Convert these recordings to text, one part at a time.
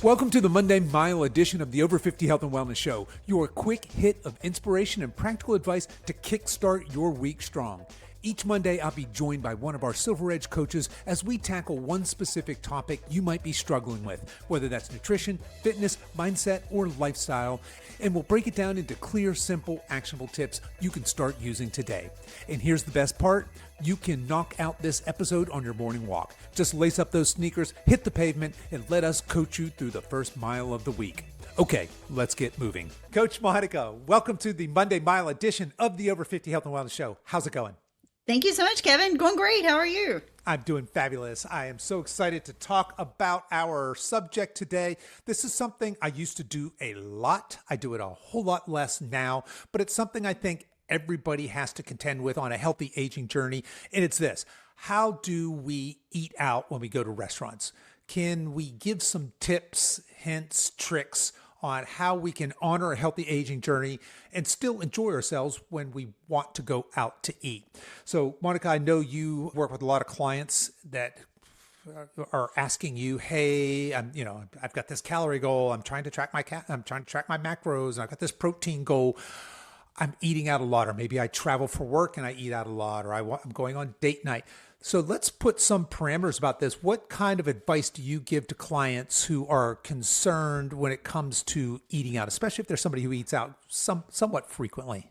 Welcome to the Monday Mile edition of the Over 50 Health and Wellness Show, your quick hit of inspiration and practical advice to kickstart your week strong. Each Monday, I'll be joined by one of our Silver Edge coaches as we tackle one specific topic you might be struggling with, whether that's nutrition, fitness, mindset, or lifestyle. And we'll break it down into clear, simple, actionable tips you can start using today. And here's the best part. You can knock out this episode on your morning walk. Just lace up those sneakers, hit the pavement, and let us coach you through the first mile of the week. Okay, let's get moving. Coach Monica, welcome to the Monday Mile edition of the Over 50 Health and Wellness Show. How's it going? Thank you so much, Kevin. Going great. How are you? I'm doing fabulous. I am so excited to talk about our subject today. This is something I used to do a lot. I do it a whole lot less now, but it's something I think everybody has to contend with on a healthy aging journey. And it's this: how do we eat out when we go to restaurants? Can we give some tips, hints, tricks on how we can honor a healthy aging journey and still enjoy ourselves when we want to go out to eat? So, Monica, I know you work with a lot of clients that are asking you, "Hey, I've got this calorie goal. I'm trying to track my macros, and I've got this protein goal. I'm eating out a lot, or maybe I travel for work and I eat out a lot, or I'm going on date night." So let's put some parameters about this. What kind of advice do you give to clients who are concerned when it comes to eating out, especially if there's somebody who eats out somewhat frequently?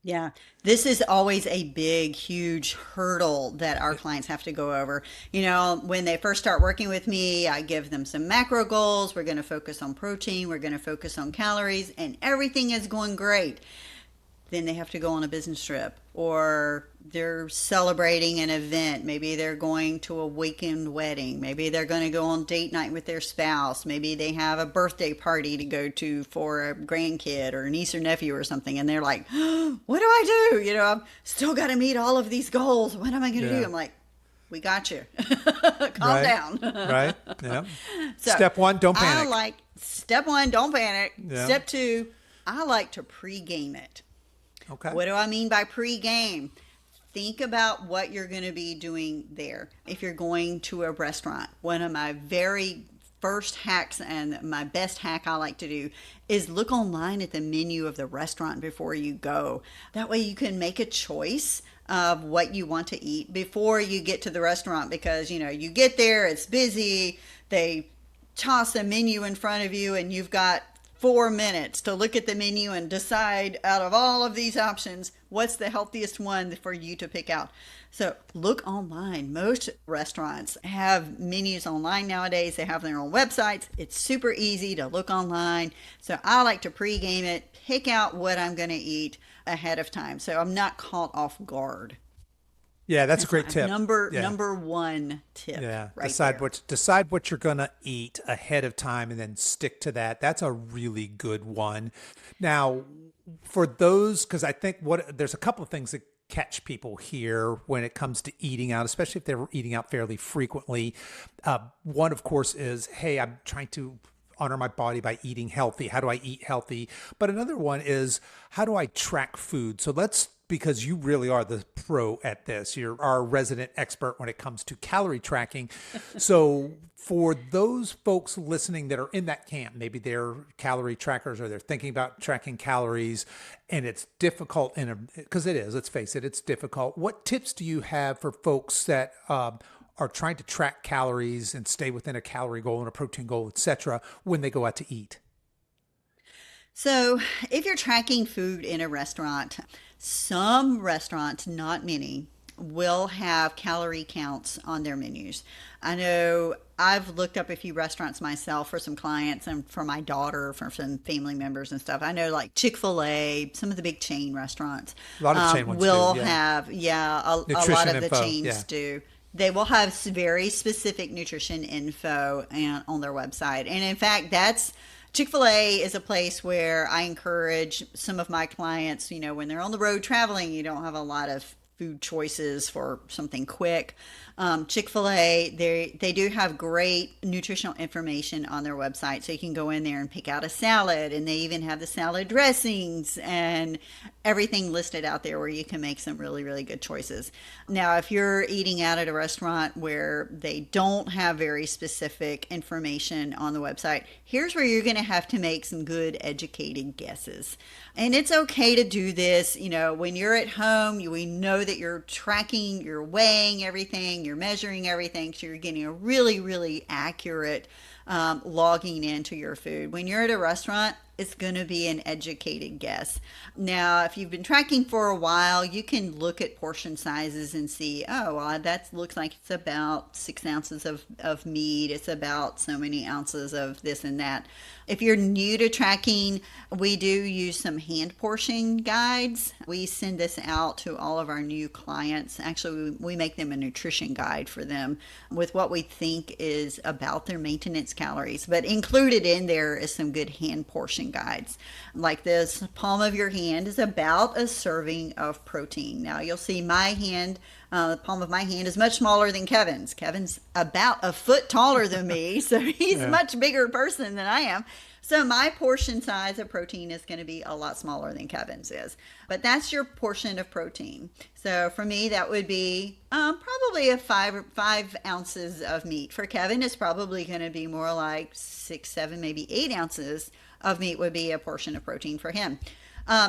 Yeah, this is always a big, huge hurdle that our clients have to go over. You know, when they first start working with me, I give them some macro goals. We're going to focus on protein. We're going to focus on calories, and everything is going great. Then they have to go on a business trip, or they're celebrating an event. Maybe they're going to a weekend wedding. Maybe they're going to go on date night with their spouse. Maybe they have a birthday party to go to for a grandkid or a niece or nephew or something. And they're like, what do I do? You know, I've still got to meet all of these goals. What am I going to do? I'm like, we got you. Calm down. Right. Yeah. So, Step one, don't panic. Step one, don't panic. Yeah. Step two, I like to pre-game it. Okay. What do I mean by pre-game? Think about what you're going to be doing there. If you're going to a restaurant, one of my very first hacks and my best hack I like to do is look online at the menu of the restaurant before you go. That way you can make a choice of what you want to eat before you get to the restaurant, because, you know, you get there, it's busy, they toss a menu in front of you, and you've got 4 minutes to look at the menu and decide out of all of these options, what's the healthiest one for you to pick out. So look online. Most restaurants have menus online nowadays. They have their own websites. It's super easy to look online. So I like to pre-game it, pick out what I'm going to eat ahead of time, so I'm not caught off guard. Yeah, that's a great tip. Number one tip. Yeah, right decide what you're gonna eat ahead of time, and then stick to that. That's a really good one. Now, for those, because I think there's a couple of things that catch people here when it comes to eating out, especially if they're eating out fairly frequently. One, of course, is, hey, I'm trying to honor my body by eating healthy. How do I eat healthy? But another one is, how do I track food? So because you really are the pro at this. You're our resident expert when it comes to calorie tracking. So for those folks listening that are in that camp, maybe they're calorie trackers or they're thinking about tracking calories, and it's difficult because it is, let's face it, it's difficult. What tips do you have for folks that are trying to track calories and stay within a calorie goal and a protein goal, etc., when they go out to eat? So if you're tracking food in a restaurant, some restaurants, not many, will have calorie counts on their menus. I know I've looked up a few restaurants myself for some clients and for my daughter, for some family members and stuff. I know like Chick-fil-A, some of the big chain restaurants a lot of chain ones will do, yeah. have, a lot of the chains do. They will have very specific nutrition info on their website. And in fact, Chick-fil-A is a place where I encourage some of my clients, when they're on the road traveling, you don't have a lot of food choices for something quick. Chick-fil-A, they do have great nutritional information on their website, so you can go in there and pick out a salad, and they even have the salad dressings and everything listed out there where you can make some really, really good choices. Now, if you're eating out at a restaurant where they don't have very specific information on the website, here's where you're going to have to make some good educated guesses. And it's okay to do this. When you're at home, we know that you're tracking, you're weighing everything, you're measuring everything, so you're getting a really, really accurate logging into your food. When you're at a restaurant, it's going to be an educated guess. Now, if you've been tracking for a while, you can look at portion sizes and see, oh, well, that looks like it's about 6 ounces of meat. It's about so many ounces of this and that. If you're new to tracking, we do use some hand portion guides. We send this out to all of our new clients. Actually, we make them a nutrition guide for them with what we think is about their maintenance calories. But included in there is some good hand portion guides. Like this palm of your hand is about a serving of protein. Now you'll see my hand, the palm of my hand is much smaller than Kevin's. Kevin's about a foot taller than me, so he's a much bigger person than I am. So my portion size of protein is going to be a lot smaller than Kevin's is. But that's your portion of protein. So for me, that would be probably a five ounces of meat. For Kevin, it's probably going to be more like 6, 7, maybe 8 ounces of meat would be a portion of protein for him.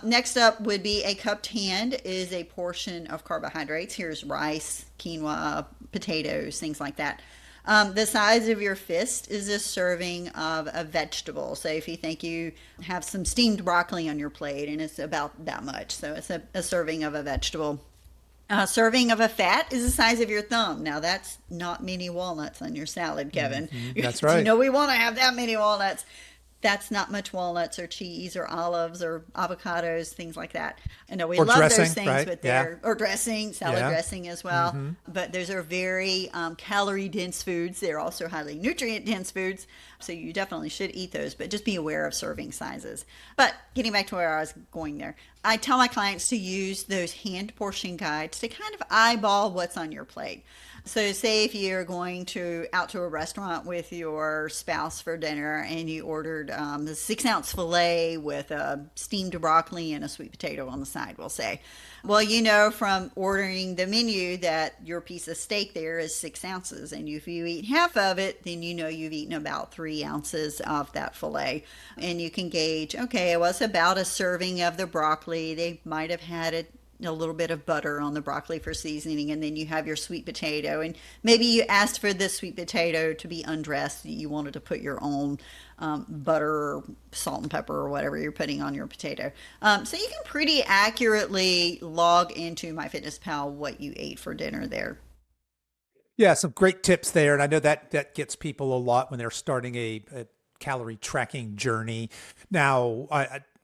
Next up would be a cupped hand is a portion of carbohydrates. Here's rice, quinoa, potatoes, things like that. The size of your fist is a serving of a vegetable. So if you think you have some steamed broccoli on your plate, and it's about that much, so it's a serving of a vegetable. Serving of a fat is the size of your thumb. Now, that's not many walnuts on your salad, Kevin. That's right. We want to have that many walnuts. That's not much walnuts or cheese or olives or avocados, things like that. I know we love dressing, those things, right? but they're, or dressing, salad dressing as well. But those are very calorie dense foods. They're also highly nutrient dense foods. So you definitely should eat those, but just be aware of serving sizes. But getting back to where I was going there, I tell my clients to use those hand portion guides to kind of eyeball what's on your plate. So say if you're going out to a restaurant with your spouse for dinner and you ordered the 6-ounce filet with a steamed broccoli and a sweet potato on the side, we'll say. Well, from ordering the menu that your piece of steak there is 6 ounces. And if you eat half of it, then you've eaten about 3 ounces of that filet. And you can gauge, okay, it was about a serving of the broccoli. They might have had a little bit of butter on the broccoli for seasoning, and then you have your sweet potato, and maybe you asked for this sweet potato to be undressed. You wanted to put your own butter or salt and pepper or whatever you're putting on your potato. So you can pretty accurately log into MyFitnessPal what you ate for dinner there. Yeah, some great tips there. And I know that gets people a lot when they're starting a calorie tracking journey. Now,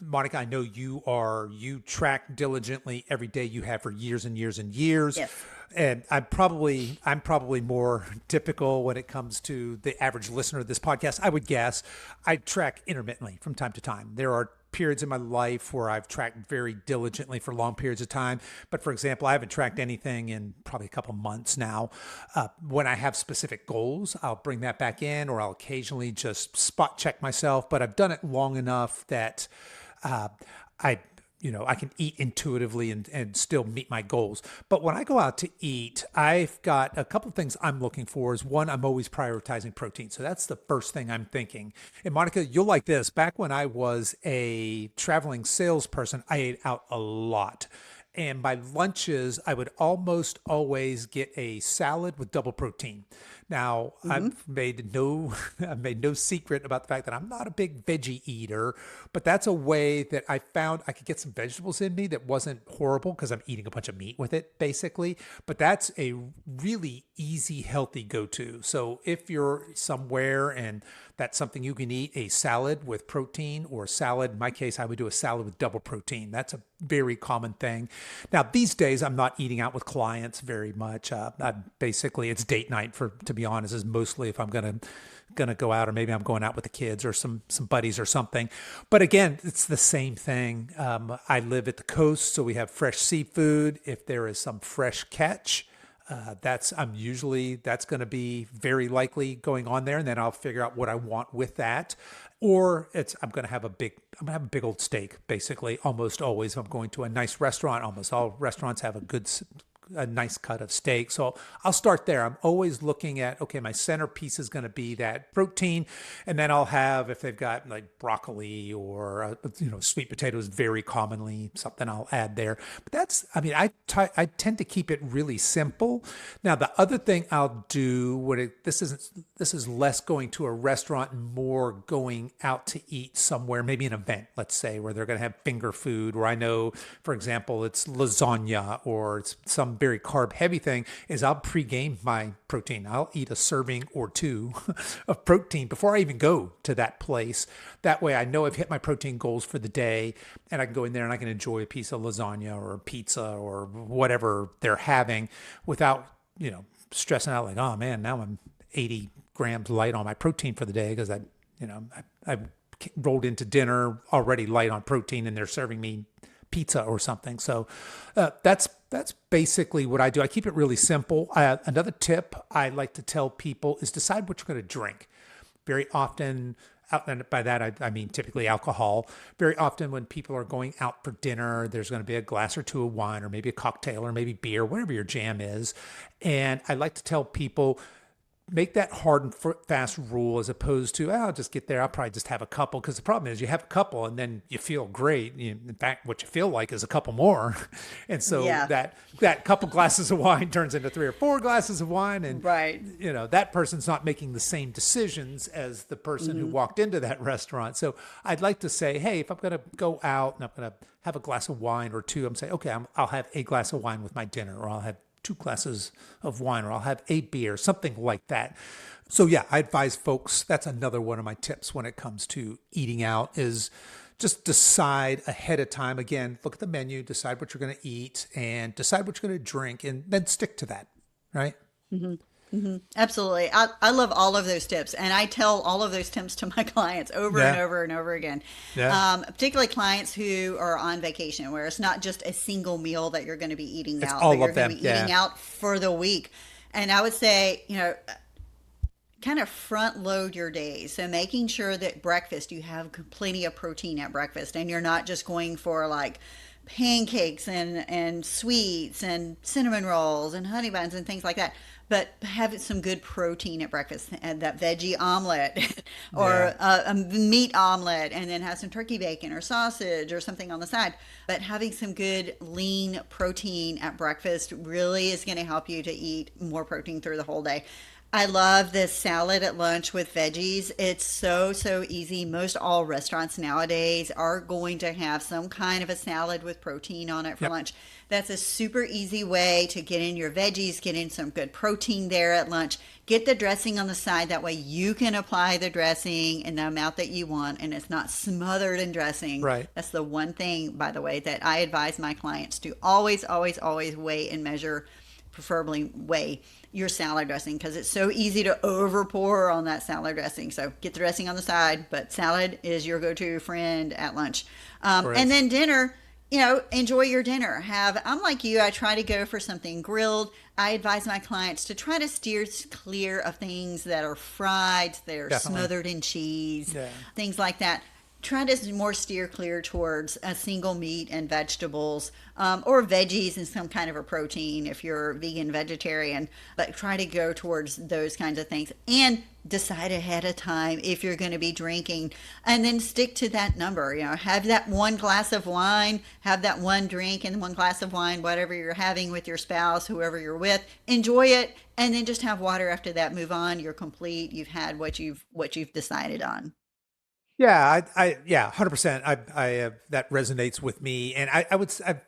Monica, I know you track diligently every day. You have for years and years and years. Yes. And I'm probably more typical when it comes to the average listener of this podcast. I would guess I track intermittently from time to time. There are periods in my life where I've tracked very diligently for long periods of time. But for example, I haven't tracked anything in probably a couple months now. When I have specific goals, I'll bring that back in, or I'll occasionally just spot check myself. But I've done it long enough that I can eat intuitively and still meet my goals. But when I go out to eat, I've got a couple of things I'm looking for. Is one, I'm always prioritizing protein. So that's the first thing I'm thinking. And Monica, you'll like this. Back when I was a traveling salesperson, I ate out a lot. And my lunches, I would almost always get a salad with double protein. Now, I've made no secret about the fact that I'm not a big veggie eater, but that's a way that I found I could get some vegetables in me that wasn't horrible because I'm eating a bunch of meat with it, basically. But that's a really easy, healthy go-to. So if you're somewhere and that's something you can eat, a salad with protein, or salad, in my case, I would do a salad with double protein. That's a very common thing. Now, these days, I'm not eating out with clients very much. Basically, it's date night for, to be honest, is mostly if I'm gonna go out, or maybe I'm going out with the kids or some buddies or something. But again, it's the same thing. I live at the coast, so we have fresh seafood. If there is some fresh catch, that's going to be very likely going on there, and then I'll figure out what I want with that. Or I'm gonna have a big old steak. Basically, almost always, if I'm going to a nice restaurant, almost all restaurants have a nice cut of steak. So I'll start there. I'm always looking at, okay, my centerpiece is going to be that protein. And then I'll have, if they've got like broccoli or, sweet potatoes, very commonly something I'll add there. But I tend to keep it really simple. Now, the other thing I'll do, this is less going to a restaurant and more going out to eat somewhere, maybe an event, let's say, where they're going to have finger food, where I know, for example, it's lasagna or it's some very carb heavy thing, is I'll pre-game my protein. I'll eat a serving or two of protein before I even go to that place. That way I know I've hit my protein goals for the day, and I can go in there and I can enjoy a piece of lasagna or pizza or whatever they're having without, stressing out like, oh man, now I'm 80 grams light on my protein for the day because I rolled into dinner already light on protein and they're serving me pizza or something. So that's basically what I do. I keep it really simple. Another tip I like to tell people is decide what you're going to drink. Very often, and by that I mean typically alcohol. Very often when people are going out for dinner, there's going to be a glass or two of wine or maybe a cocktail or maybe beer, whatever your jam is. And I like to tell people, make that hard and fast rule as opposed to, I'll just get there. I'll probably just have a couple. Because the problem is you have a couple and then you feel great. In fact, what you feel like is a couple more. And so Yeah. that couple glasses of wine turns into 3 or 4 glasses of wine. And, Right. that person's not making the same decisions as the person who walked into that restaurant. So I'd like to say, hey, if I'm going to go out and I'm going to have a glass of wine or two, I'm saying, okay, I'll have a glass of wine with my dinner, or I'll have 2 glasses of wine, or I'll have a beer, something like that. So yeah, I advise folks, that's another one of my tips when it comes to eating out, is just decide ahead of time. Again, look at the menu, decide what you're going to eat and decide what you're going to drink, and then stick to that, right? Absolutely. I love all of those tips, and I tell all of those tips to my clients over and Yeah. over and over again. Yeah. Particularly clients who are on vacation, where it's not just a single meal that you're going to be eating It's out, all but you're of going them. to be eating Yeah. out for the week. And I would say, kind of front load your days. So making sure that breakfast, you have plenty of protein at breakfast, and you're not just going for like pancakes and sweets and cinnamon rolls and honey buns and things like that. But have some good protein at breakfast, and that veggie omelet or Yeah. a meat omelet, and then have some turkey bacon or sausage or something on the side. But having some good lean protein at breakfast really is going to help you to eat more protein through the whole day. I love this salad at lunch with veggies. It's so easy. Most all restaurants nowadays are going to have some kind of a salad with protein on it for Yep. lunch. That's a super easy way to get in your veggies, get in some good protein there at lunch. Get the dressing on the side. That way you can apply the dressing in the amount that you want, and it's not smothered in dressing. Right. That's the one thing, by the way, that I advise my clients to always weigh and measure, preferably weigh your salad dressing, because it's so easy to over pour on that salad dressing. So get the dressing on the side, but salad is your go-to friend at lunch. And Correct. then dinner, enjoy your dinner. I'm like you, I try to go for something grilled. I advise my clients to try to steer clear of things that are fried, that are Definitely. smothered in cheese, Yeah. things like that. Try to more steer clear towards a single meat and vegetables, or veggies and some kind of a protein if you're vegan, vegetarian. But try to go towards those kinds of things, and decide ahead of time if you're going to be drinking, and then stick to that number. Have that one glass of wine, have that one drink and one glass of wine, whatever you're having with your spouse, whoever you're with. Enjoy it, and then just have water after that. Move on. You're complete. You've had what you've decided on. Yeah, yeah, 100%. That resonates with me. And I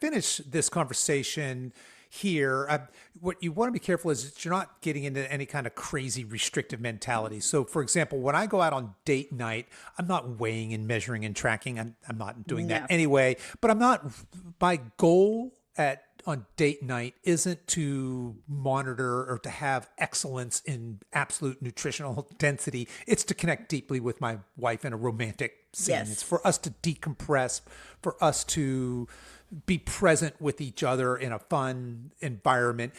finish this conversation here. What you want to be careful is that you're not getting into any kind of crazy restrictive mentality. So, for example, when I go out on date night, I'm not weighing and measuring and tracking. I'm not doing that No. anyway. But I'm not. My goal at on date night isn't to monitor or to have excellence in absolute nutritional density. It's to connect deeply with my wife in a romantic scene. Yes. It's for us to decompress, for us to be present with each other in a fun environment.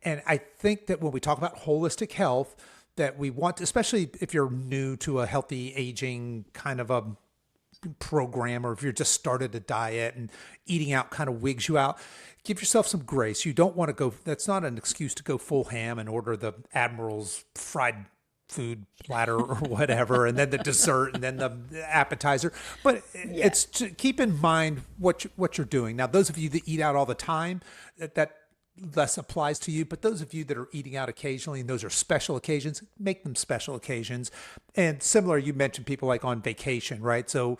And I think that when we talk about holistic health, that we want, especially if you're new to a healthy aging kind of a program, or if you're just started a diet and eating out kind of wigs you out, give yourself some grace. You don't want to go, that's not an excuse to go full ham and order the Admiral's fried food platter or whatever, and then the dessert and then the appetizer. But it's to keep in mind what you're doing. Now, those of you that eat out all the time, that less applies to you. But those of you that are eating out occasionally, and those are special occasions, make them special occasions. And similar, you mentioned people like on vacation, right? So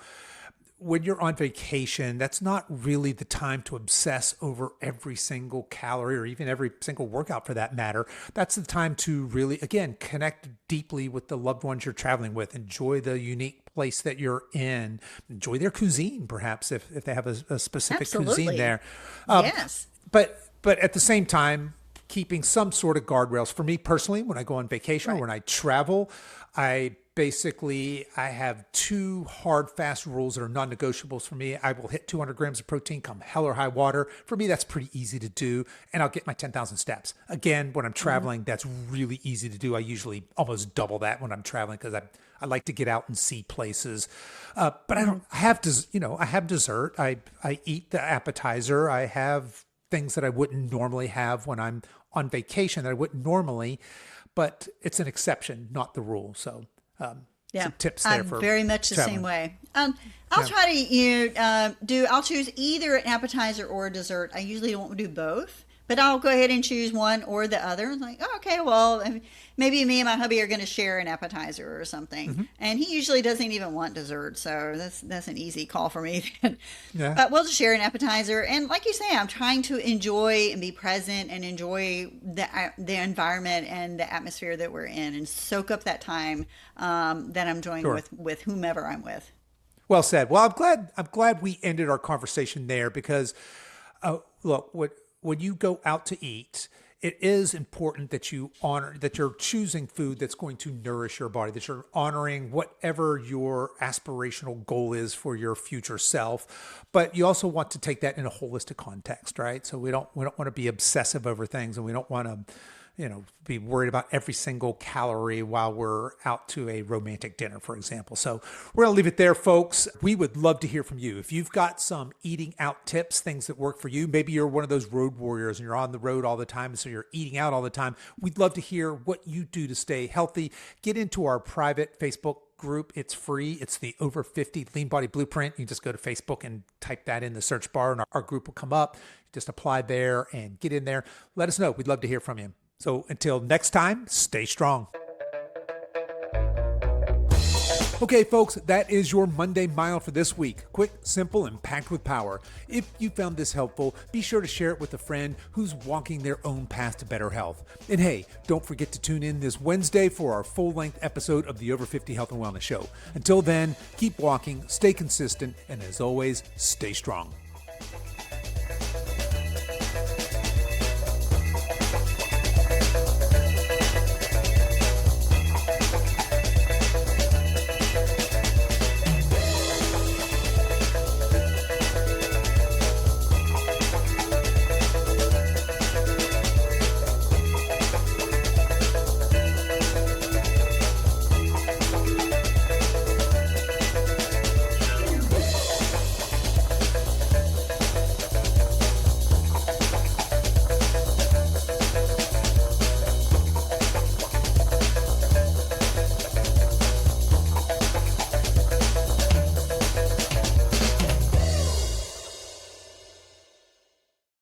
when you're on vacation, that's not really the time to obsess over every single calorie or even every single workout for that matter. That's the time to really, again, connect deeply with the loved ones you're traveling with. Enjoy the unique place that you're in. Enjoy their cuisine, perhaps, if they have a specific cuisine there. Yes. But at the same time, keeping some sort of guardrails. For me personally, when I go on vacation or when I travel, I have two hard, fast rules that are non-negotiables for me. I will hit 200 grams of protein come hell or high water. For me, that's pretty easy to do. And I'll get my 10,000 steps. Again, when I'm traveling, that's really easy to do. I usually almost double that when I'm traveling because I like to get out and see places. But I have dessert. I eat the appetizer. I have things that I wouldn't normally have when I'm on vacation that I wouldn't normally, but it's an exception, not the rule. So some tips there I'm for very much the traveling. same way. I'll try to I'll choose either an appetizer or a dessert. I usually don't do both, but I'll go ahead and choose one or the other. Like, oh, okay, well, maybe me and my hubby are going to share an appetizer or something. And he usually doesn't even want dessert, so that's an easy call for me. But we'll just share an appetizer. And like you say, I'm trying to enjoy and be present and enjoy the environment and the atmosphere that we're in and soak up that time that I'm enjoying with whomever I'm with. Well said. Well, I'm glad we ended our conversation there because look, when you go out to eat, it is important that you're choosing food that's going to nourish your body, that you're honoring whatever your aspirational goal is for your future self. But you also want to take that in a holistic context, right? So we don't want to be obsessive over things, and we don't want to, be worried about every single calorie while we're out to a romantic dinner, for example. So we're going to leave it there, folks. We would love to hear from you. If you've got some eating out tips, things that work for you, maybe you're one of those road warriors and you're on the road all the time, so you're eating out all the time. We'd love to hear what you do to stay healthy. Get into our private Facebook group. It's free. It's the Over 50 Lean Body Blueprint. You just go to Facebook and type that in the search bar and our group will come up. Just apply there and get in there. Let us know. We'd love to hear from you. So until next time, stay strong. Okay, folks, that is your Monday Mile for this week. Quick, simple, and packed with power. If you found this helpful, be sure to share it with a friend who's walking their own path to better health. And hey, don't forget to tune in this Wednesday for our full-length episode of the Over 50 Health and Wellness Show. Until then, keep walking, stay consistent, and as always, stay strong.